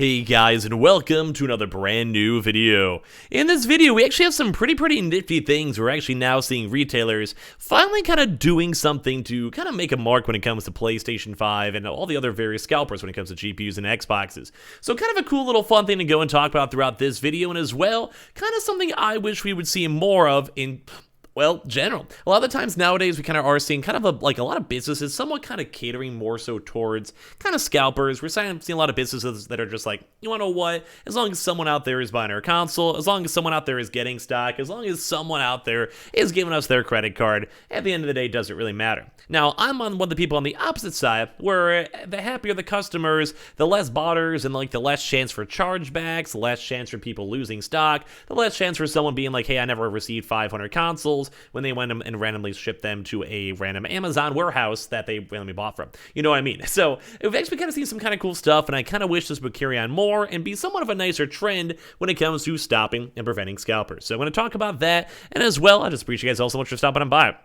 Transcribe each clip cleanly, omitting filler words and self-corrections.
Hey guys, and welcome to another brand new video. In this video, we actually have some pretty nifty things. We're actually now seeing retailers finally kind of doing something to kind of make a mark when it comes to PlayStation 5 and all the other various scalpers when it comes to GPUs and Xboxes. So kind of a cool little fun thing to go and talk about throughout this video, and as well, kind of something I wish we would see more of in... well, general. A lot of the times nowadays we kind of are seeing kind of a lot of businesses somewhat kind of catering more so towards kind of scalpers. We're seeing a lot of businesses that are just like, you want to know what? As long as someone out there is buying our console, as long as someone out there is getting stock, as long as someone out there is giving us their credit card, at the end of the day, it doesn't really matter. Now, I'm on one of the people on the opposite side where the happier the customers, the less botters and like the less chance for chargebacks, the less chance for people losing stock, the less chance for someone being like, hey, I never received 500 consoles, when they went and randomly shipped them to a random Amazon warehouse that they randomly bought from. You know what I mean? So we've actually kind of seen some kind of cool stuff, and I kind of wish this would carry on more and be somewhat of a nicer trend when it comes to stopping and preventing scalpers. So I'm going to talk about that, and as well, I just appreciate you guys all so much for stopping by.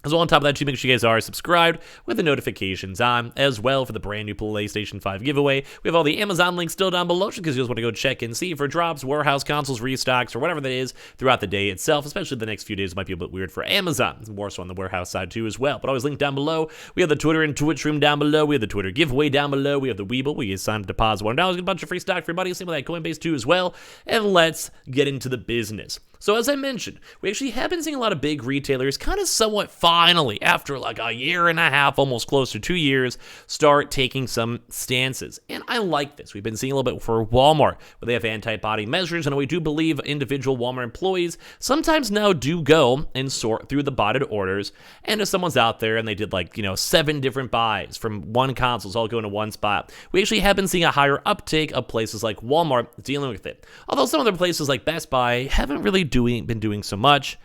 As well, on top of that, too, make sure you guys are subscribed with the notifications on, as well for the brand new PlayStation 5 giveaway. We have all the Amazon links still down below, just because you just want to go check and see for drops, warehouse consoles, restocks, or whatever that is throughout the day itself, especially the next few days might be a bit weird for Amazon. More so on the warehouse side, too, as well. But always linked down below. We have the Twitter and Twitch room down below. We have the Twitter giveaway down below. We have the Weeble. We get signed to deposit $1. Get a bunch of free stock for your buddy. Same with that Coinbase, too, as well. And let's get into the business. So as I mentioned, we actually have been seeing a lot of big retailers kind of somewhat finally, after like a year and a half, almost close to 2 years, start taking some stances. And I like this. We've been seeing a little bit for Walmart, where they have anti-body measures, and we do believe individual Walmart employees sometimes now do go and sort through the botted orders, and if someone's out there and they did 7 different buys from one console, all going to one spot, we actually have been seeing a higher uptake of places like Walmart dealing with it. Although some other places like Best Buy haven't really been doing so much.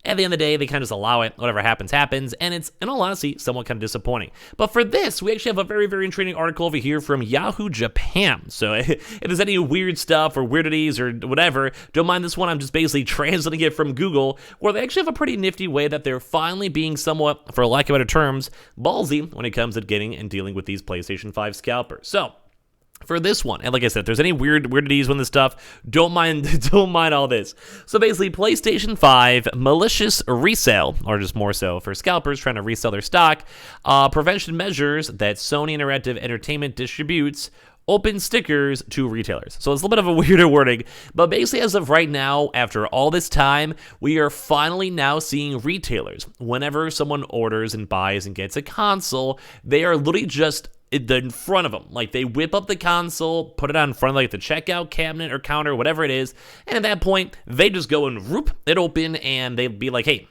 At the end of the day, they kind of just allow it. Whatever happens, happens. And it's, in all honesty, somewhat kind of disappointing. But for this, we actually have a very intriguing article over here from Yahoo Japan. So if there's any weird stuff or weirdities or whatever, don't mind this one. I'm just basically translating it from Google, where they actually have a pretty nifty way that they're finally being somewhat, for lack of better terms, ballsy when it comes to getting and dealing with these PlayStation 5 scalpers. So, for this one, and like I said, if there's any weirdities with this stuff, don't mind all this. So basically, PlayStation 5 malicious resale, or just more so for scalpers trying to resell their stock, prevention measures that Sony Interactive Entertainment distributes open stickers to retailers. So it's a little bit of a weirder wording, but basically as of right now, after all this time, we are finally now seeing retailers, whenever someone orders and buys and gets a console, they are literally just in front of them. Like, they whip up the console, put it on in front of the checkout cabinet or counter, whatever it is, and at that point, they just go and whoop it open, and they'd be like, hey,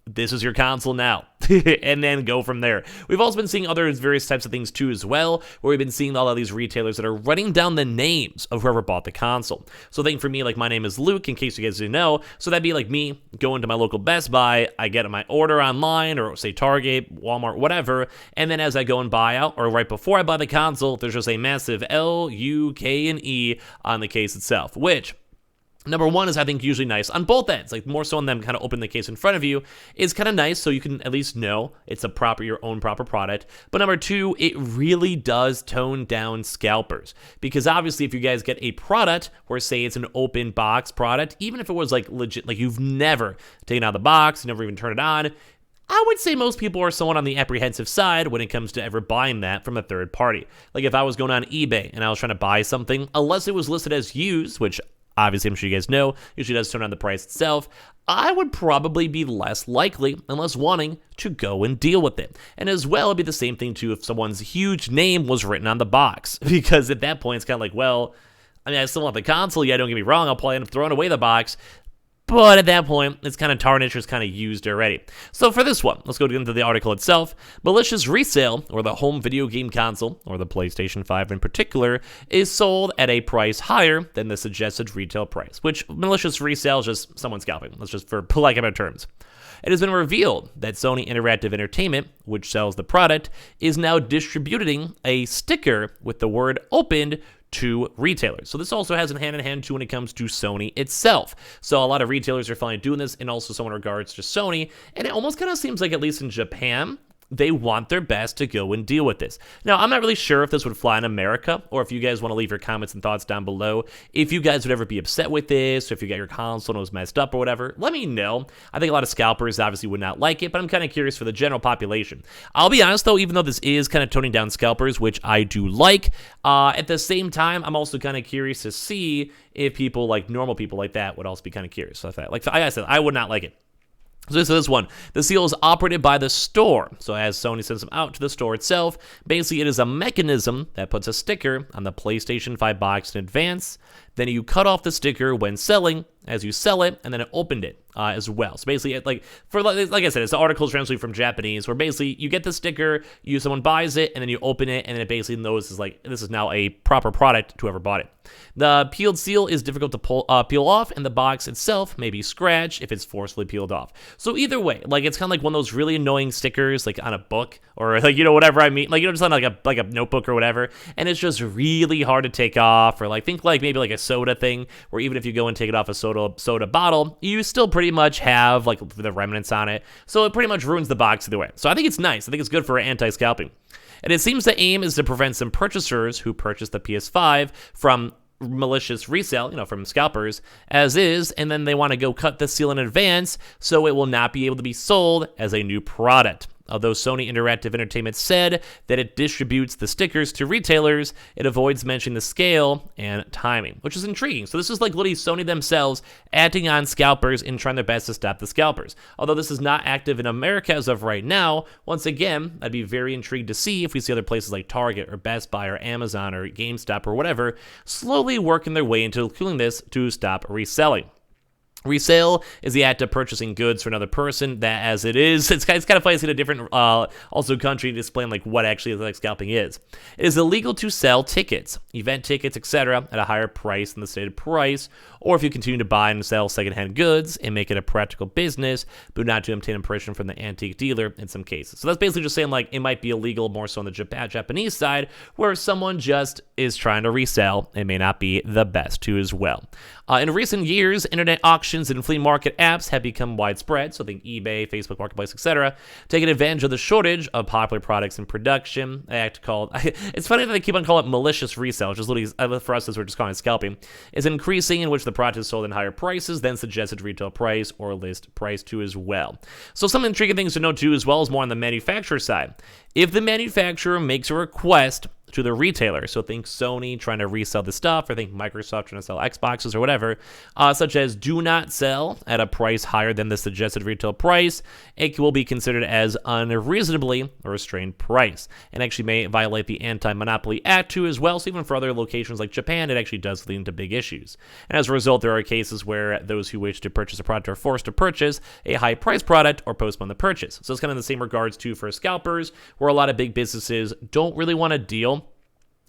this is your console now, and then go from there. We've also been seeing other various types of things too as well, where we've been seeing all of these retailers that are writing down the names of whoever bought the console. So think for me, like, my name is Luke, in case you guys didn't know, so that'd be like me going to my local Best Buy, I get my order online, or say Target, Walmart, whatever, and then as I go and buy out, or right before I buy the console, there's just a massive L, U, K, and E on the case itself, which... number one is, I think, usually nice on both ends. Like, more so on them kind of open the case in front of you is kind of nice, so you can at least know it's your own proper product. But number two, it really does tone down scalpers. Because obviously, if you guys get a product, or say it's an open box product, even if it was like legit, like you've never taken out the box, you never even turned it on, I would say most people are somewhat on the apprehensive side when it comes to ever buying that from a third party. Like, if I was going on eBay and I was trying to buy something, unless it was listed as used, which obviously I'm sure you guys know, usually does turn on the price itself, I would probably be less likely and less wanting to go and deal with it. And as well, it'd be the same thing too if someone's huge name was written on the box, because at that point it's kind of like, well, I mean, I still want the console, yeah, don't get me wrong, I'll probably end up throwing away the box, but at that point, it's kind of tarnished or it's kind of used already. So for this one, let's go into the article itself. Malicious resale, or the home video game console, or the PlayStation 5 in particular, is sold at a price higher than the suggested retail price, which malicious resale is just someone scalping. That's just for polite terms. It has been revealed that Sony Interactive Entertainment, which sells the product, is now distributing a sticker with the word opened to retailers. So this also has a hand-in-hand too when it comes to Sony itself. So a lot of retailers are finally doing this, and also so in regards to Sony, and it almost kind of seems like, at least in Japan, they want their best to go and deal with this. Now, I'm not really sure if this would fly in America, or if you guys want to leave your comments and thoughts down below. If you guys would ever be upset with this, or if you got your console and it was messed up or whatever, let me know. I think a lot of scalpers obviously would not like it, but I'm kind of curious for the general population. I'll be honest though, even though this is kind of toning down scalpers, which I do like, at the same time, I'm also kind of curious to see if people like normal people like that would also be kind of curious about that. Like I said, I would not like it. So this one, the seal is operated by the store. So as Sony sends them out to the store itself, basically it is a mechanism that puts a sticker on the PlayStation 5 box in advance. Then you cut off the sticker when selling, as you sell it, and then it opened it as well. So basically, like I said, it's the articles translated from Japanese, where basically you get the sticker, someone buys it, and then you open it, and then it basically knows this is now a proper product to whoever bought it. The peeled seal is difficult to peel off, and the box itself may be scratched if it's forcefully peeled off. So either way, it's kind of like one of those really annoying stickers, like on a book, or whatever I mean, just on like a notebook or whatever, and it's just really hard to take off, or think maybe like a soda thing, where even if you go and take it off a soda bottle, you still pretty much have the remnants on it, so it pretty much ruins the box either way. So I think it's nice. I think it's good for anti-scalping. And it seems the aim is to prevent some purchasers who purchase the PS5 from malicious resale, from scalpers as is, and then they want to go cut the seal in advance so it will not be able to be sold as a new product. Although Sony Interactive Entertainment said that it distributes the stickers to retailers, it avoids mentioning the scale and timing, which is intriguing. So this is literally Sony themselves acting on scalpers and trying their best to stop the scalpers. Although this is not active in America as of right now, once again, I'd be very intrigued to see if we see other places like Target or Best Buy or Amazon or GameStop or whatever slowly working their way into doing this to stop reselling. Resale is the act of purchasing goods for another person. That, as it is, it's kind of funny to see a different also country to explain what actually scalping is. It is illegal to sell tickets, event tickets, etc. at a higher price than the stated price, or if you continue to buy and sell secondhand goods and make it a practical business, but not to obtain permission from the antique dealer in some cases. So that's basically just saying it might be illegal more so on the Japanese side, where someone just is trying to resell and may not be the best too as well. In recent years, internet auctions and flea market apps have become widespread, so think eBay, Facebook Marketplace, etc., taking advantage of the shortage of popular products in production. An act called, it's funny that they keep on calling it malicious resale, which is literally, for us, as we're just calling it scalping, is increasing in which the product is sold in higher prices than suggested retail price or list price too as well. So some intriguing things to note too as well is more on the manufacturer side. If the manufacturer makes a request to the retailer, so think Sony trying to resell the stuff, or think Microsoft trying to sell Xboxes or whatever, such as do not sell at a price higher than the suggested retail price, it will be considered as unreasonably restrained price, and actually may violate the Anti-Monopoly Act too as well. So even for other locations like Japan, it actually does lead into big issues. And as a result, there are cases where those who wish to purchase a product are forced to purchase a high-priced product or postpone the purchase. So it's kind of the same regards too for scalpers, where a lot of big businesses don't really want to deal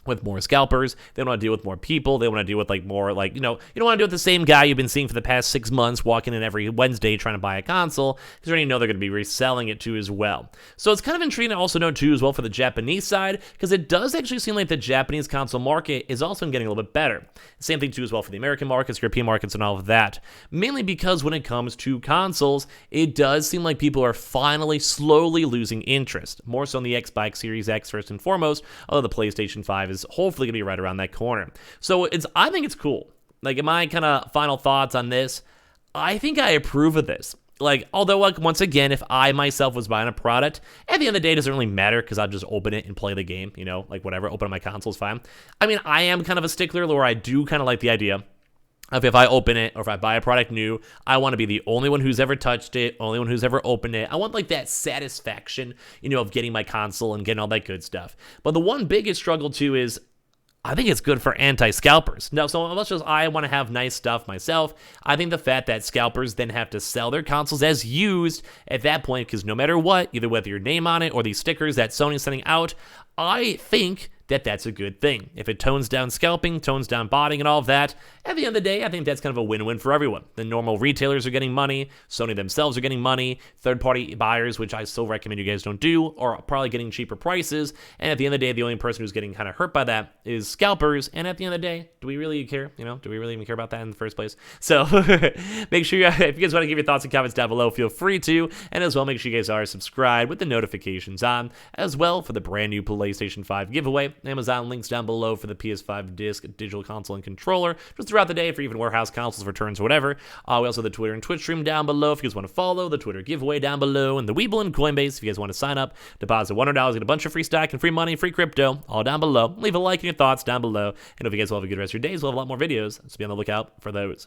with more scalpers. They don't want to deal with more people. They want to deal with more you don't want to deal with the same guy you've been seeing for the past 6 months walking in every Wednesday trying to buy a console, because you already know they're going to be reselling it too as well. So it's kind of intriguing to also know too as well for the Japanese side, because it does actually seem like the Japanese console market is also getting a little bit better. Same thing too as well for the American markets, European markets, and all of that. Mainly because when it comes to consoles, it does seem like people are finally slowly losing interest. More so on the Xbox Series X first and foremost, although the PlayStation 5 is hopefully gonna be right around that corner. So I think it's cool. In my kind of final thoughts on this, I think I approve of this. Although once again, if I myself was buying a product, at the end of the day, it doesn't really matter, because I'll just open it and play the game, whatever, open on my console's fine. I mean, I am kind of a stickler where I do kind of like the idea of, if I open it or if I buy a product new, I want to be the only one who's ever touched it, only one who's ever opened it. I want that satisfaction, of getting my console and getting all that good stuff. But the one biggest struggle too is, I think it's good for anti-scalpers. Now, so much as I want to have nice stuff myself, I think the fact that scalpers then have to sell their consoles as used at that point, because no matter what, either whether your name on it or these stickers that Sony's sending out, I think that's a good thing. If it tones down scalping, tones down botting and all of that, at the end of the day, I think that's kind of a win-win for everyone. The normal retailers are getting money, Sony themselves are getting money, third-party buyers, which I still recommend you guys don't do, are probably getting cheaper prices, and at the end of the day, the only person who's getting kind of hurt by that is scalpers, and at the end of the day, do we really care? Do we really even care about that in the first place? So make sure, if you guys want to give your thoughts and comments down below, feel free to, and as well, make sure you guys are subscribed with the notifications on, as well for the brand new PlayStation 5 giveaway. Amazon links down below for the PS5 disc, digital console, and controller, just throughout the day for even warehouse consoles, returns, or whatever. We also have the Twitter and Twitch stream down below if you guys want to follow, the Twitter giveaway down below, and the Webull and Coinbase if you guys want to sign up, deposit $100, get a bunch of free stock and free money, free crypto, all down below. Leave a like and your thoughts down below, and if you guys will have a good rest of your days, we'll have a lot more videos, so be on the lookout for those.